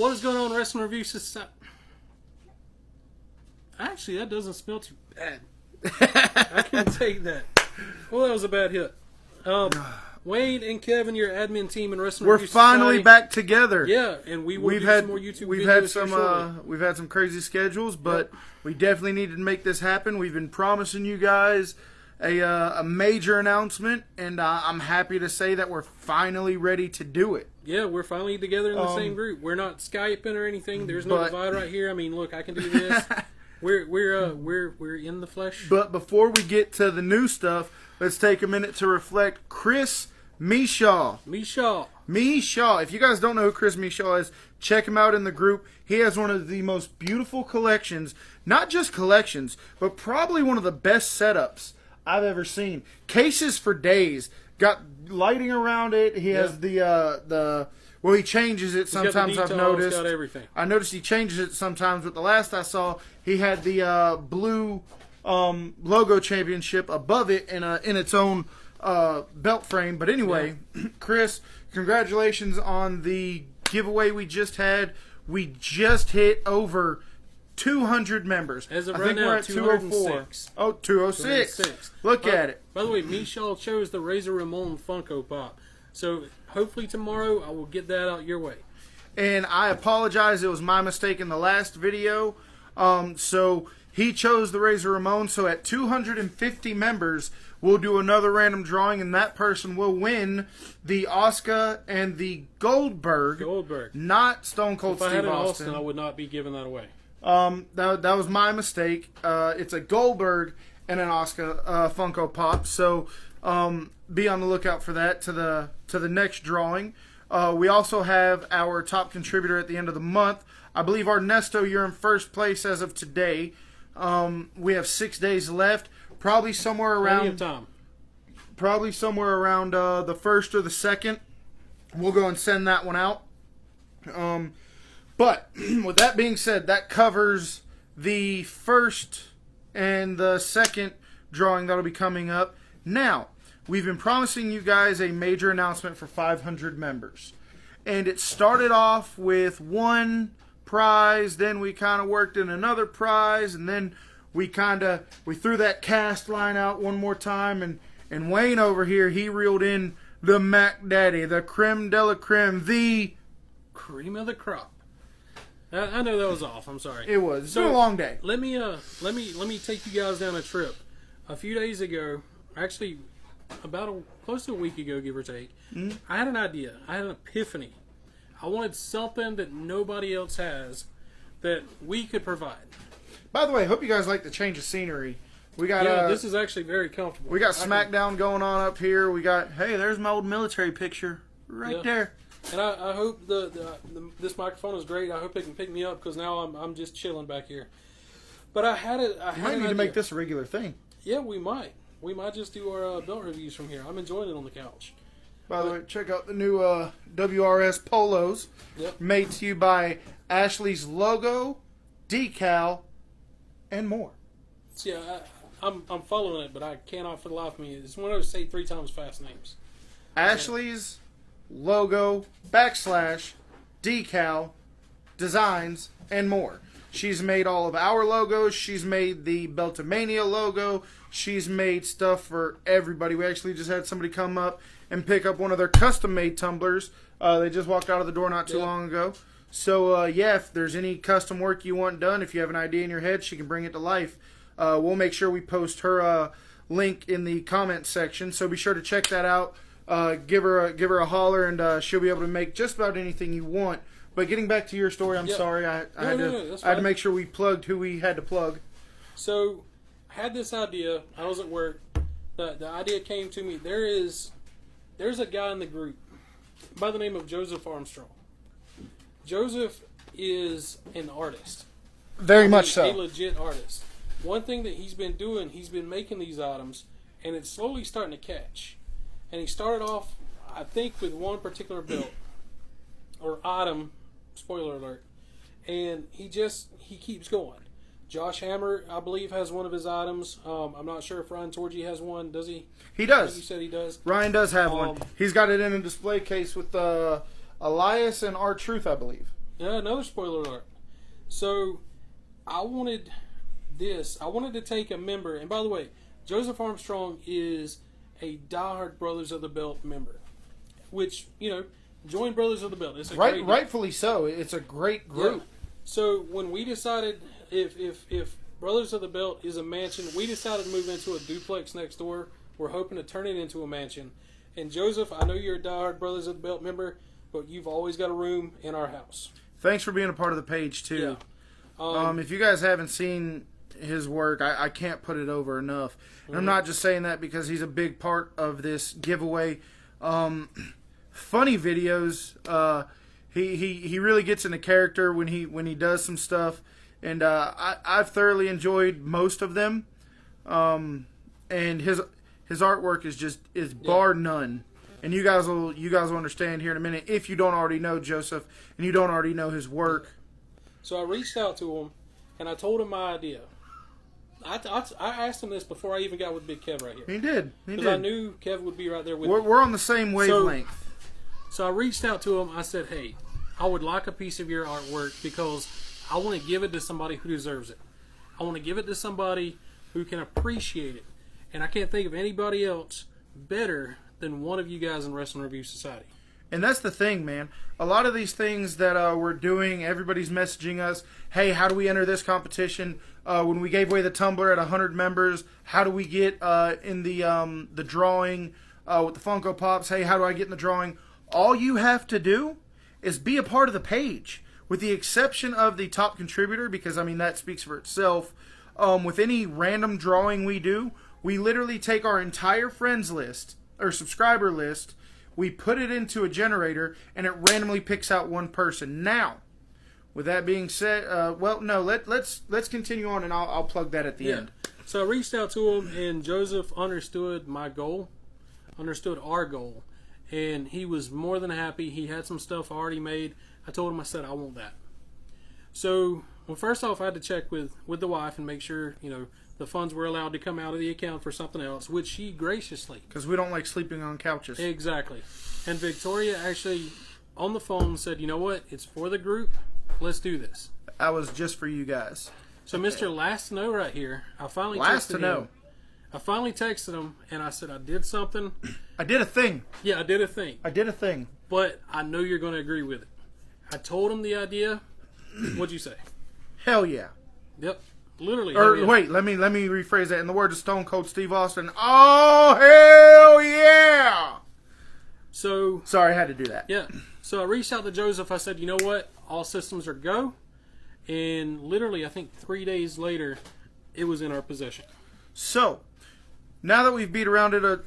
What is going on, Wrestling Review Society? Actually, that doesn't smell too bad. I can take that. Well, that was a bad hit. Wayne and Kevin, your admin team in Wrestling Review Society. We're finally back together. Yeah, and we will do some more YouTube videos. We've had some crazy schedules, but we definitely needed to make this happen. We've been promising you guys a major announcement, and I'm happy to say that we're finally ready to do it. Yeah, we're finally together in the same group. We're not Skyping or anything. There's no divide right here. I mean, look, I can do this. We're in the flesh. But before we get to the new stuff, let's take a minute to reflect. Chris Meshaw. If you guys don't know who Chris Meshaw is, check him out in the group. He has one of the most beautiful collections, not just collections, but probably one of the best setups I've ever seen. Cases for days. Got lighting around it. He has well, he changes it sometimes. I've noticed. Got everything. I noticed he changes it sometimes, but the last I saw, he had the blue logo championship above it in its own belt frame. But anyway, Chris, congratulations on the giveaway we just had. We just hit over 200 members. As of I right think now, we're at 206. Oh, 206. Look at it. By the way, Meshaw chose the Razor Ramon Funko Pop. So hopefully tomorrow I will get that out your way. And I apologize. It was my mistake in the last video. So he chose the Razor Ramon. So at 250 members, we'll do another random drawing, and that person will win the Asuka and the Goldberg. Not Stone Cold Steve Austin. If I had an Austin, I would not be giving that away. That was my mistake. It's a Goldberg and an Asuka Funko Pop. So be on the lookout for that to the next drawing. We also have our top contributor at the end of the month. I believe Ernesto, you're in first place as of today. We have 6 days left. Probably somewhere around Plenty of time. Probably somewhere around the 1st or the 2nd. We'll go and send that one out. But with that being said, that covers the first and the second drawing that'll be coming up. Now, we've been promising you guys a major announcement for 500 members. And it started off with one prize, then we kind of worked in another prize, and then we threw that cast line out one more time, and Wayne over here, he reeled in the Mac Daddy, the creme de la creme, the cream of the crop. I know that was off. I'm sorry. It was. It's been a long day. Let me take you guys down a trip. A few days ago, actually, close to a week ago, give or take, I had an idea. I had an epiphany. I wanted something that nobody else has that we could provide. By the way, I hope you guys like the change of scenery. We got this is actually very comfortable. We got SmackDown going on up here. We got there's my old military picture right there. And I hope this microphone is great. I hope it can pick me up because now I'm just chilling back here. But We might need to make this a regular thing. Yeah, we might. We might just do our belt reviews from here. I'm enjoying it on the couch. By the way, check out the new WRS polos. Yep. Made to you by Ashley's Logo, Decal, and more. Yeah, I'm following it, but I cannot for the life of me. It's one of those say 3 times fast names. Ashley's Logo, Decal, Designs, and more. She's made all of our logos. She's made the Beltomania logo. She's made stuff for everybody. We actually just had somebody come up and pick up one of their custom-made tumblers. They just walked out of the door not too long ago. So, if there's any custom work you want done, if you have an idea in your head, she can bring it to life. We'll make sure we post her link in the comment section. So be sure to check that out. Give her a holler, and she'll be able to make just about anything you want. But getting back to your story, I'm sorry. I had to make sure we plugged who we had to plug. So, I had this idea. I was at work. The idea came to me. There's a guy in the group by the name of Joseph Armstrong. Joseph is an artist. Very much so. A legit artist. One thing that he's been doing, he's been making these items, and it's slowly starting to catch. And he started off, I think, with one particular belt or item, spoiler alert, and he keeps going. Josh Hammer, I believe, has one of his items. I'm not sure if Ryan Torgy has one. Does he? He does. You said he does. Ryan does have one. He's got it in a display case with Elias and R-Truth, I believe. Another spoiler alert. So, I wanted this. I wanted to take a member, and by the way, Joseph Armstrong is a diehard Brothers of the Belt member, which, join Brothers of the Belt. It's a great rightfully so. It's a great group. Yeah. So when we decided if Brothers of the Belt is a mansion, we decided to move into a duplex next door. We're hoping to turn it into a mansion. And Joseph, I know you're a diehard Brothers of the Belt member, but you've always got a room in our house. Thanks for being a part of the page too. Yeah. If you guys haven't seen his work, I can't put it over enough. And I'm not just saying that because he's a big part of this giveaway. Funny videos. He really gets into character when he does some stuff, and I've thoroughly enjoyed most of them. And his artwork is bar none. And you guys will understand here in a minute if you don't already know Joseph and you don't already know his work. So I reached out to him and I told him my idea. I asked him this before I even got with Big Kev right here. He did. Because I knew Kev would be right there with me. We're on the same wavelength. So I reached out to him. I said, hey, I would like a piece of your artwork because I want to give it to somebody who deserves it. I want to give it to somebody who can appreciate it. And I can't think of anybody else better than one of you guys in Wrestling Review Society. And that's the thing, man. A lot of these things that we're doing, everybody's messaging us, hey, how do we enter this competition? When we gave away the tumbler at 100 members, how do we get in the drawing with the Funko Pops? Hey, how do I get in the drawing? All you have to do is be a part of the page, with the exception of the top contributor, because, I mean, that speaks for itself. With any random drawing we do, we literally take our entire friends list, or subscriber list, we put it into a generator, and it randomly picks out one person. Now, with that being said, let's continue on, and I'll plug that at the end. So I reached out to him, and Joseph understood my goal, understood our goal, and he was more than happy. He had some stuff already made. I told him, I said, I want that. So, well, first off, I had to check with the wife and make sure, the funds were allowed to come out of the account for something else, which she graciously. Because we don't like sleeping on couches. Exactly. And Victoria actually, on the phone, said, you know what? It's for the group. Let's do this. That was just for you guys. So Mr. Last to Know right here, I finally Last texted to Know. him. I finally texted him, and I said, I did something. I did a thing. Yeah, I did a thing. But I know you're going to agree with it. I told him the idea. What'd you say? Hell yeah. Yep. Literally. Wait, let me rephrase that in the words of Stone Cold Steve Austin. Oh, hell yeah! So sorry, I had to do that. Yeah. So I reached out to Joseph. I said, you know what? All systems are go. And literally, I think 3 days later, it was in our possession. So, now that we've beat around it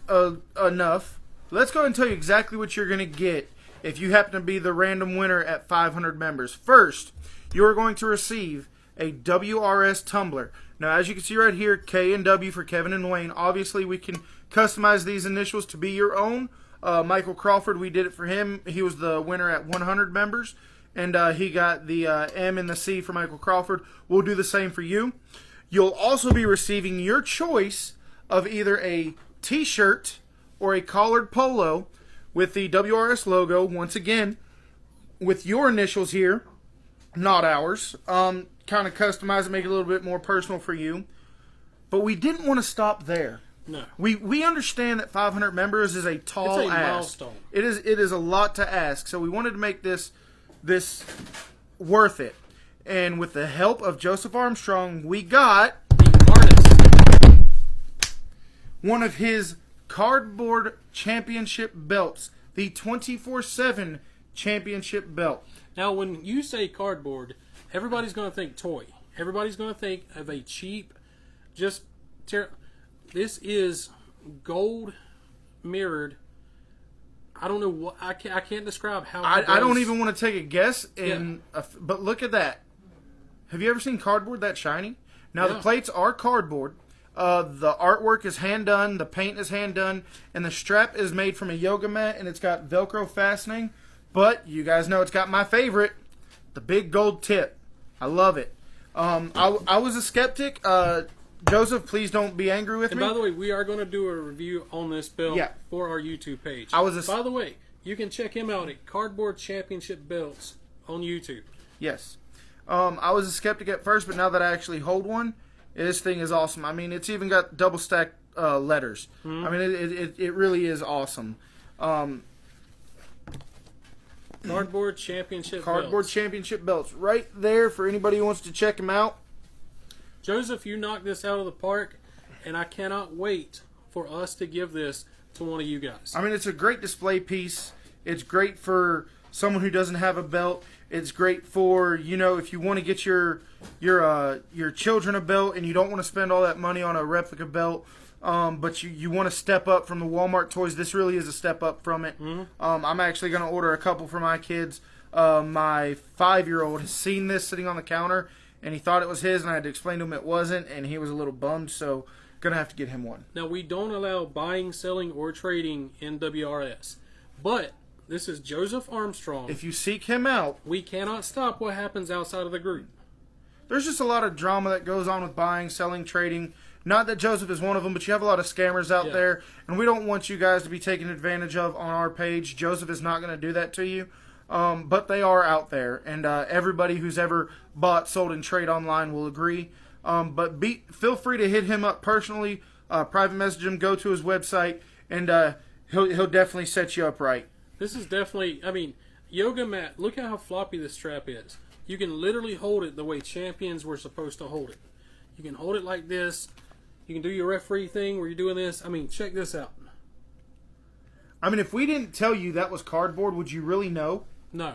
enough, let's go and tell you exactly what you're going to get if you happen to be the random winner at 500 members. First, you're going to receive a WRS tumbler. Now, as you can see right here, K and W for Kevin and Wayne. Obviously, we can customize these initials to be your own. Michael Crawford, we did it for him. He was the winner at 100 members, and he got the M and the C for Michael Crawford. We'll do the same for you. You'll also be receiving your choice of either a t-shirt or a collared polo with the WRS logo, once again, with your initials here, not ours. Kind of customize it, make it a little bit more personal for you. But we didn't want to stop there. No. We understand that 500 members is a tall ask. Milestone. It is a lot to ask. So we wanted to make this worth it. And with the help of Joseph Armstrong, we got the artist. One of his cardboard championship belts, the 24/7 championship belt. Now, when you say cardboard, everybody's going to think toy. Everybody's going to think of a cheap, this is gold mirrored. I don't know what I can't describe how. I don't even want to take a guess. But look at that. Have you ever seen cardboard that shiny? Now the plates are cardboard. The artwork is hand done. The paint is hand done, and the strap is made from a yoga mat, and it's got Velcro fastening. But you guys know it's got my favorite, the big gold tip. I love it. I was a skeptic. Joseph, please don't be angry with me. And by the way, we are going to do a review on this belt for our YouTube page. By the way, you can check him out at Cardboard Championship Belts on YouTube. Yes. I was a skeptic at first, but now that I actually hold one, this thing is awesome. I mean, it's even got double stacked letters. Mm-hmm. I mean, it really is awesome. Cardboard championship belts. Championship belts right there for anybody who wants to check them out. Joseph, you knocked this out of the park, and I cannot wait for us to give this to one of you guys. I mean, it's a great display piece. It's great for someone who doesn't have a belt. It's great for, if you want to get your children a belt and you don't want to spend all that money on a replica belt, but you want to step up from the Walmart toys. This really is a step up from it. Mm-hmm. I'm actually going to order a couple for my kids. My 5-year-old has seen this sitting on the counter, and he thought it was his, and I had to explain to him it wasn't, and he was a little bummed, so going to have to get him one. Now, we don't allow buying, selling, or trading in WRS, but this is Joseph Armstrong. If you seek him out, we cannot stop what happens outside of the group. There's just a lot of drama that goes on with buying, selling, trading. Not that Joseph is one of them, but you have a lot of scammers out there, and we don't want you guys to be taken advantage of on our page. Joseph is not going to do that to you, but they are out there, and everybody who's ever bought, sold, and trade online will agree. But feel free to hit him up personally, private message him, go to his website, and he'll definitely set you up right. This is definitely, yoga mat, look at how floppy this strap is. You can literally hold it the way champions were supposed to hold it. You can hold it like this. You can do your referee thing where you're doing this. Check this out. If we didn't tell you that was cardboard, would you really know? No.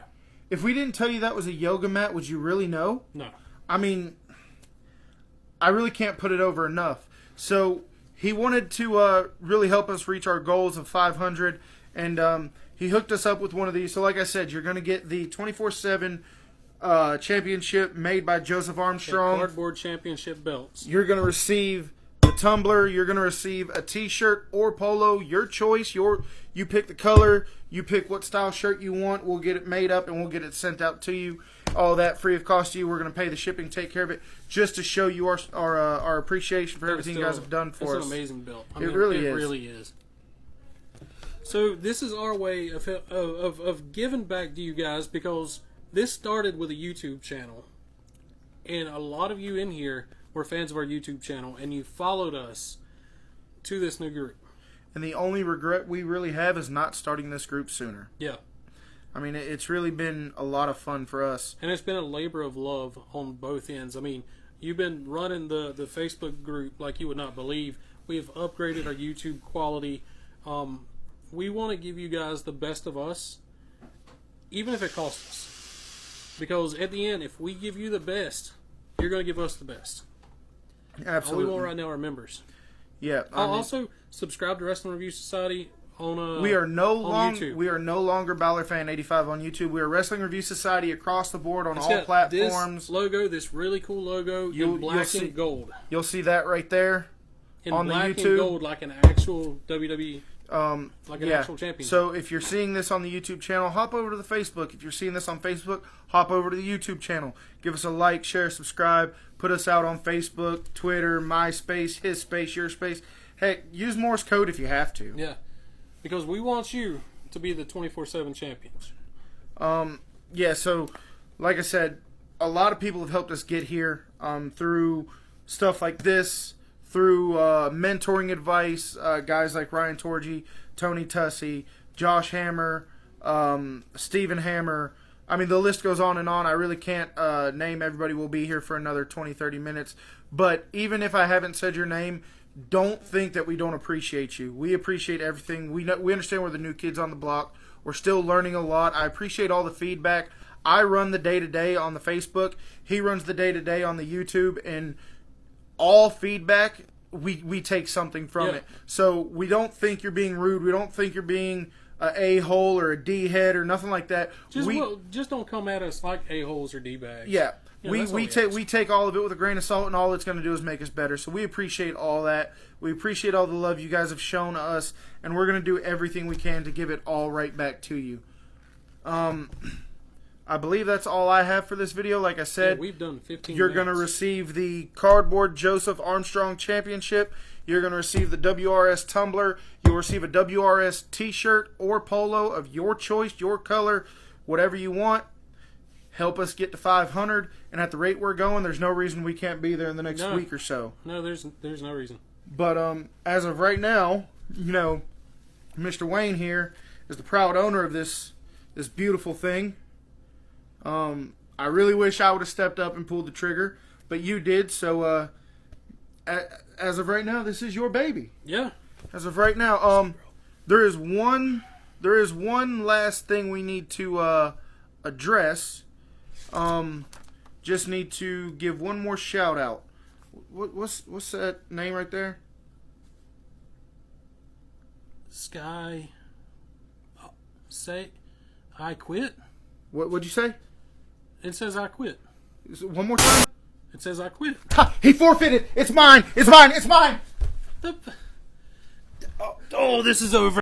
If we didn't tell you that was a yoga mat, would you really know? No. I really can't put it over enough. So he wanted to really help us reach our goals of 500, and he hooked us up with one of these. So like I said, you're going to get the 24/7 championship made by Joseph Armstrong. Cardboard championship belts. You're going to receive the tumbler. You're going to receive a t-shirt or polo, your choice. You pick the color. You pick what style shirt you want. We'll get it made up and we'll get it sent out to you. All that free of cost to you. We're going to pay the shipping, take care of it, just to show you our appreciation for everything you guys have done for us. It's an amazing belt. It really is. So this is our way of giving back to you guys, because this started with a YouTube channel, and a lot of you in here were fans of our YouTube channel, and you followed us to this new group. And the only regret we really have is not starting this group sooner. Yeah. It's really been a lot of fun for us. And it's been a labor of love on both ends. You've been running the Facebook group like you would not believe. We have upgraded our YouTube quality. We want to give you guys the best of us, even if it costs us. Because at the end, if we give you the best, you're going to give us the best. Absolutely. All we want right now are members. Yeah. Also, subscribe to Wrestling Review Society on we are no YouTube. longer Balor Fan 85 on YouTube. We are Wrestling Review Society across the board on all platforms. This logo, this really cool logo, in black and gold. You'll see that right there on the YouTube. Black and gold, like an actual WWE. Actual champion. So if you're seeing this on the YouTube channel, hop over to the Facebook. If you're seeing this on Facebook, hop over to the YouTube channel. Give us a like, share, subscribe. Put us out on Facebook, Twitter, MySpace, his space, your space. Heck, use Morse code if you have to. Yeah, because we want you to be the 24/7 champions. So like I said, a lot of people have helped us get here through stuff like this, through mentoring advice, guys like Ryan Torgy, Tony Tussey, Josh Hammer, Stephen Hammer. The list goes on and on. I really can't name everybody. We'll be here for another 20, 30 minutes. But even if I haven't said your name, don't think that we don't appreciate you. We appreciate everything. We understand we're the new kids on the block. We're still learning a lot. I appreciate all the feedback. I run the day-to-day on the Facebook. He runs the day-to-day on the YouTube. And all feedback, we take something from it. So we don't think you're being rude. We don't think you're being a a-hole or a d-head or nothing like that. Just don't come at us like a-holes or d-bags. Yeah. We take all of it with a grain of salt, and all it's going to do is make us better. So we appreciate all that. We appreciate all the love you guys have shown us, and we're going to do everything we can to give it all right back to you. I believe that's all I have for this video. Like I said, we've done 15 You're going to receive the cardboard Joseph Armstrong Championship. You're going to receive the WRS tumbler. You'll receive a WRS t-shirt or polo of your choice, your color, whatever you want. help us get to 500. And at the rate we're going, there's no reason we can't be there in the next No. week or so. No, there's no reason. But as of right now, you know, Mr. Wayne here is the proud owner of this beautiful thing. I really wish I would have stepped up and pulled the trigger, but you did. So as of right now, this is your baby. Yeah. As of right now, there is one last thing we need to address. Just need to give one more shout out. What's that name right there? Sky. Say, I quit. What'd you say? It says I quit. One more time. It says I quit. Ha, he forfeited. It's mine. It's mine. It's mine. Oh, this is over.